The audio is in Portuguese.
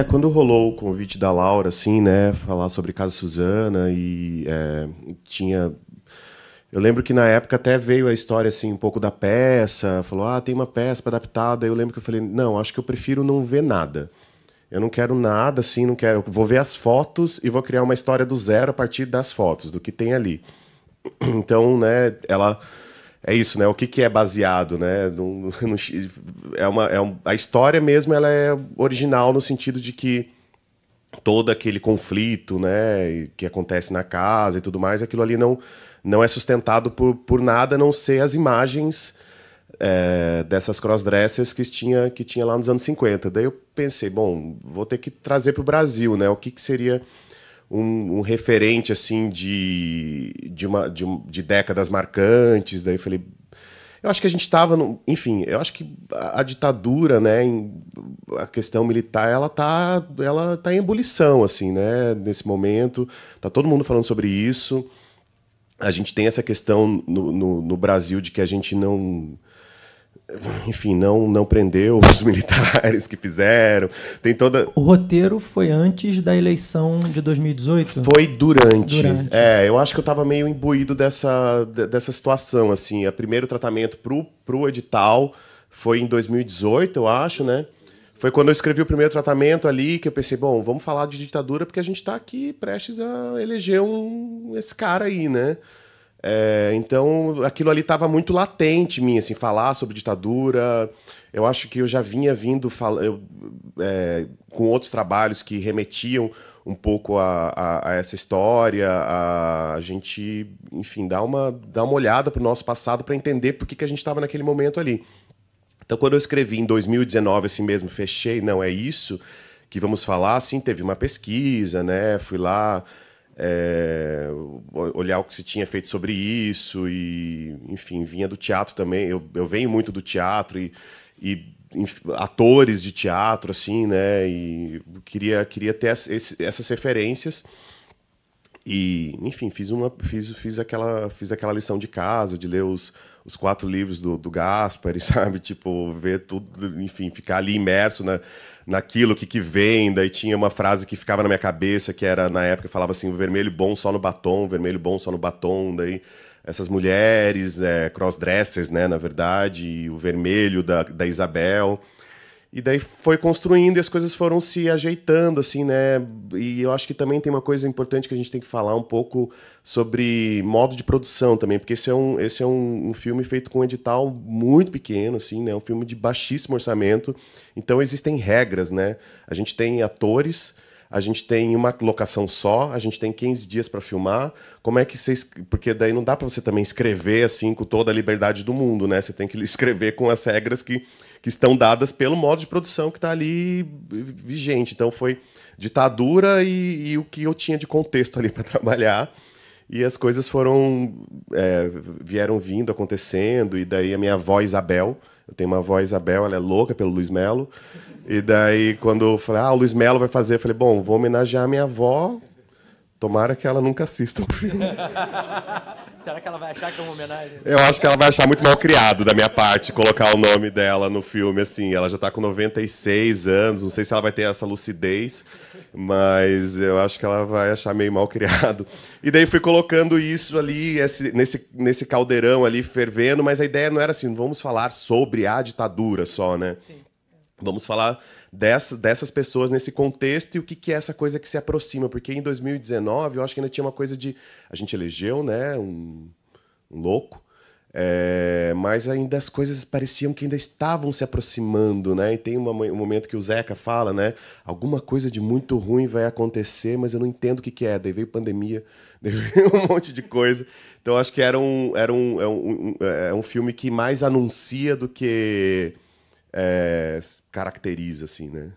Quando rolou o convite da Laura, assim, né, falar sobre Casa Suzana tinha... Eu lembro que na época até veio a história, assim, um pouco da peça, falou, tem uma peça para adaptar, daí eu lembro que eu falei, não, acho que eu prefiro não ver nada. Eu não quero nada, assim, não quero... Eu vou ver as fotos e vou criar uma história do zero a partir das fotos, do que tem ali. Então, né, ela... É isso, né? O que que é baseado, né? A história mesmo, ela é original no sentido de que todo aquele conflito, né, que acontece na casa e tudo mais, aquilo ali não é sustentado por nada, a não ser as imagens dessas crossdressers que tinha lá nos anos 50. Daí eu pensei, bom, vou ter que trazer para o Brasil, né? O que que seria um referente assim de décadas marcantes. Daí eu falei, eu acho que a gente estava, enfim, eu acho que a ditadura, né, a questão militar, ela tá em ebulição, assim, né, nesse momento. Tá todo mundo falando sobre isso. A gente tem essa questão no Brasil de que a gente não, enfim, não prendeu os militares que fizeram. Tem toda... O roteiro foi antes da eleição de 2018? Foi durante. Durante. Eu acho que eu estava meio imbuído dessa situação, assim. O primeiro tratamento pro edital foi em 2018, eu acho, né? Foi quando eu escrevi o primeiro tratamento ali que eu pensei, bom, vamos falar de ditadura porque a gente está aqui prestes a eleger esse cara aí, né? Então, aquilo ali estava muito latente em mim, assim, falar sobre ditadura. Eu acho que eu já vinha vindo com outros trabalhos que remetiam um pouco a essa história, a gente, enfim, dar uma olhada para o nosso passado para entender por que a gente estava naquele momento ali. Então, quando eu escrevi em 2019, assim mesmo, fechei, não, é isso que vamos falar, assim, teve uma pesquisa, né? Fui lá olhar o que se tinha feito sobre isso e, enfim, vinha do teatro também. Eu venho muito do teatro enfim, atores de teatro, assim, né? E queria ter essas referências. E, enfim, fiz aquela lição de casa, de ler os 4 livros do Gaspari, sabe? Tipo, ver tudo, enfim, ficar ali imerso naquilo, que vem. Daí tinha uma frase que ficava na minha cabeça, que era, na época, falava assim, o vermelho bom só no batom, o vermelho bom só no batom. Daí essas mulheres, crossdressers, né, na verdade, e o vermelho da Isabel. E daí foi construindo e as coisas foram se ajeitando, assim, né? E eu acho que também tem uma coisa importante que a gente tem que falar um pouco sobre modo de produção também, porque esse é um filme feito com um edital muito pequeno, assim, né? Um filme de baixíssimo orçamento. Então existem regras, né? A gente tem atores, a gente tem uma locação só, a gente tem 15 dias para filmar. Como é que vocês... Porque daí não dá para você também escrever assim com toda a liberdade do mundo, né? Você tem que escrever com as regras que estão dadas pelo modo de produção que está ali vigente. Então foi ditadura e o que eu tinha de contexto ali para trabalhar. E as coisas vieram vindo, acontecendo. E daí a minha avó Isabel, eu tenho uma avó Isabel, ela é louca pelo Luiz Melo. E daí, quando eu falei, o Luiz Melo vai fazer, eu falei, bom, vou homenagear a minha avó, tomara que ela nunca assista o filme. Será que ela vai achar que é uma homenagem? Eu acho que ela vai achar muito mal criado da minha parte colocar o nome dela no filme, assim. Ela já está com 96 anos, não sei se ela vai ter essa lucidez, mas eu acho que ela vai achar meio mal criado. E daí fui colocando isso ali, nesse caldeirão ali fervendo, mas a ideia não era assim, vamos falar sobre a ditadura só, né? Sim. Vamos falar dessas pessoas nesse contexto e o que é essa coisa que se aproxima. Porque em 2019 eu acho que ainda tinha uma coisa de... A gente elegeu, né, um louco, mas ainda as coisas pareciam que ainda estavam se aproximando, né? E tem um momento que o Zeca fala, né? Alguma coisa de muito ruim vai acontecer, mas eu não entendo o que é. Daí veio pandemia, daí veio um monte de coisa. Então acho que é um filme que mais anuncia do que... caracteriza, assim, né?